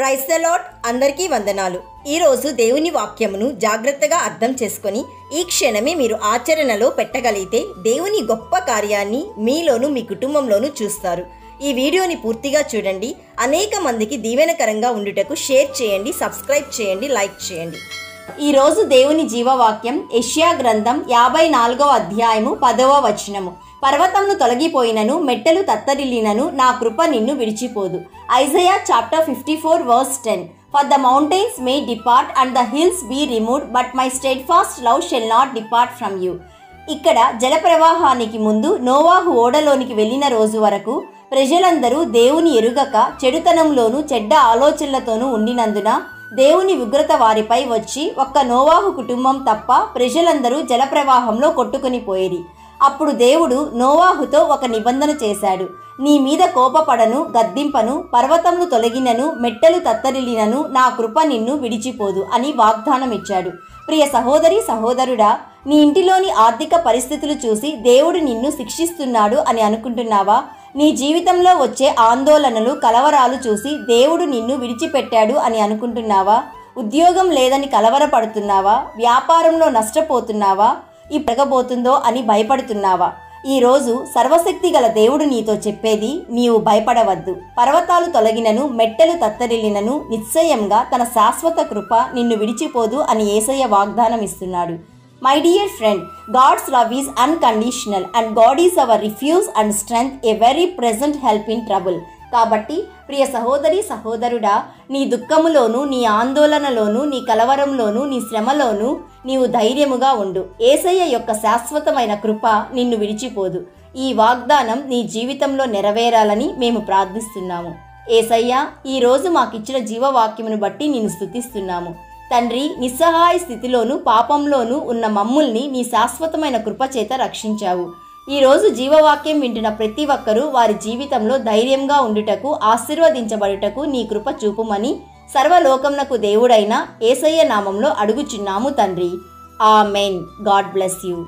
Praise the lord. అందరికీ వందనాలు. ఈరోజు దేవుని వాక్యమును జాగ్రత్తగా అర్థం చేసుకొని ఈ క్షణమే మీరు ఆచరణలో పెట్టగలిగితే దేవుని గొప్ప కార్యాన్ని మీలోను మీ కుటుంబంలోనూ చూస్తారు. ఈ వీడియోని పూర్తిగా చూడండి. అనేక మందికి దీవెనకరంగా ఉండుటకు షేర్ చేయండి, సబ్స్క్రైబ్ చేయండి, లైక్ చేయండి. ఈరోజు దేవుని జీవవాక్యం యెషయా గ్రంథం 54వ అధ్యాయము 10వ వచనము. పర్వతమును తొలగిపోయినను మెట్టెలు తత్తరిల్లినను నా కృప నిన్ను విడిచిపోదు. Isaiah chapter 54 verse 10. For the mountains may depart and the hills be removed, but my steadfast love shall not depart from you. ఇక్కడ జలప్రవాహానికి ముందు నోవాహు ఓడలోనికి వెళ్ళిన రోజు వరకు ప్రజలందరూ దేవుని ఎరుగక చెడుతనంలోనూ చెడ్డ ఆలోచనలతోనూ ఉండినందున దేవుని ఉగ్రత వారిపై వచ్చి ఒక్క నోవాహు కుటుంబం తప్ప ప్రజలందరూ జలప్రవాహంలో కొట్టుకుని పోయిరి. అప్పుడు దేవుడు నోవాహుతో ఒక నిబంధన చేశాడు. నీ మీద కోపపడను, గద్దింపను, పర్వతములు తొలగినను మెట్టెలు తత్తరిల్లినను నా కృప నిన్ను విడిచిపోదు అని వాగ్దానం ఇచ్చాడు. ప్రియ సహోదరి సహోదరుడా, నీ ఇంటిలోని ఆర్థిక పరిస్థితులు చూసి దేవుడు నిన్ను శిక్షిస్తున్నాడు అని అనుకుంటున్నావా? నీ జీవితంలో వచ్చే ఆందోళనలు, కలవరాలు చూసి దేవుడు నిన్ను విడిచిపెట్టాడు అని అనుకుంటున్నావా? ఉద్యోగం లేదని కలవరపడుతున్నావా? వ్యాపారంలో నష్టపోతున్నావా? ఈ పెరగబోతుందో అని భయపడుతున్నావా? ఈరోజు సర్వశక్తి గల దేవుడు నీతో చెప్పేది, నీవు భయపడవద్దు. పర్వతాలు తొలగినను మెట్టెలు తత్తరిల్లినను నిశ్చయంగా తన శాశ్వత కృప నిన్ను విడిచిపోదు అని యేసయ్య వాగ్దానం ఇస్తున్నాడు. My dear friend, God's love is unconditional and God is our refuge and strength, a very present help in trouble. కాబట్టి ప్రియ సహోదరి సహోదరుడా, నీ దుఃఖములోను, నీ ఆందోళనలోను, నీ కలవరంలోను, నీ శ్రమలోను నీవు ధైర్యముగా ఉండు. యేసయ్య యొక్క శాశ్వతమైన కృప నిన్ను విడిచిపోదు. ఈ వాగ్దానం నీ జీవితంలో నెరవేరాలని మేము ప్రార్థిస్తున్నాము. యేసయ్య, ఈరోజు మాకిచ్చిన జీవవాక్యమును బట్టి నిన్ను స్తుతిస్తున్నాము. తండ్రి, నిస్సహాయ స్థితిలోను పాపంలోనూ ఉన్న మమ్ముల్ని నీ శాశ్వతమైన కృపచేత రక్షించావు. ఈరోజు జీవవాక్యం వింటున్న ప్రతి ఒక్కరూ వారి జీవితంలో ధైర్యంగా ఉండుటకు, ఆశీర్వదించబడుటకు నీ కృప చూపుమని సర్వలోకమునకు దేవుడైన యేసయ్య నామంలో అడుగుచున్నాము తండ్రి. ఆమెన్. God bless you.